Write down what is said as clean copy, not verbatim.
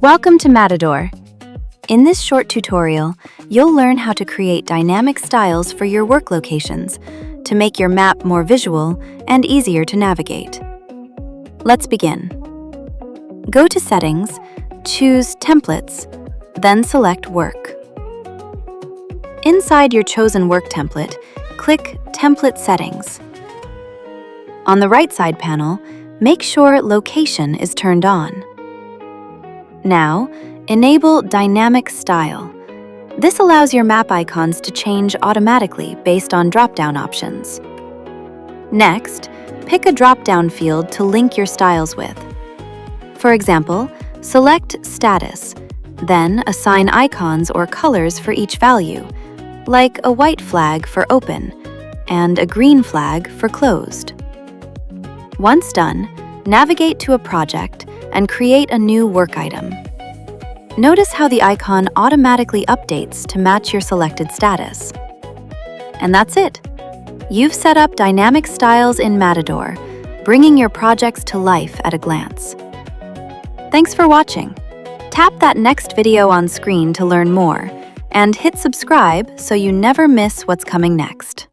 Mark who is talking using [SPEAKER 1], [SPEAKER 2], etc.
[SPEAKER 1] Welcome to Matidor. In this short tutorial, you'll learn how to create dynamic styles for your work locations to make your map more visual and easier to navigate. Let's begin. Go to Settings, choose Templates, then select Work. Inside your chosen work template, click Template Settings. On the right side panel, make sure Location is turned on. Now, enable Dynamic Style. This allows your map icons to change automatically based on drop-down options. Next, pick a drop-down field to link your styles with. For example, select Status, then assign icons or colors for each value, like a white flag for open and a green flag for closed. Once done, navigate to a project and create a new work item. Notice how the icon automatically updates to match your selected status. And that's it. You've set up dynamic styles in Matidor, bringing your projects to life at a glance. Thanks for watching. Tap that next video on screen to learn more, and hit subscribe so you never miss what's coming next.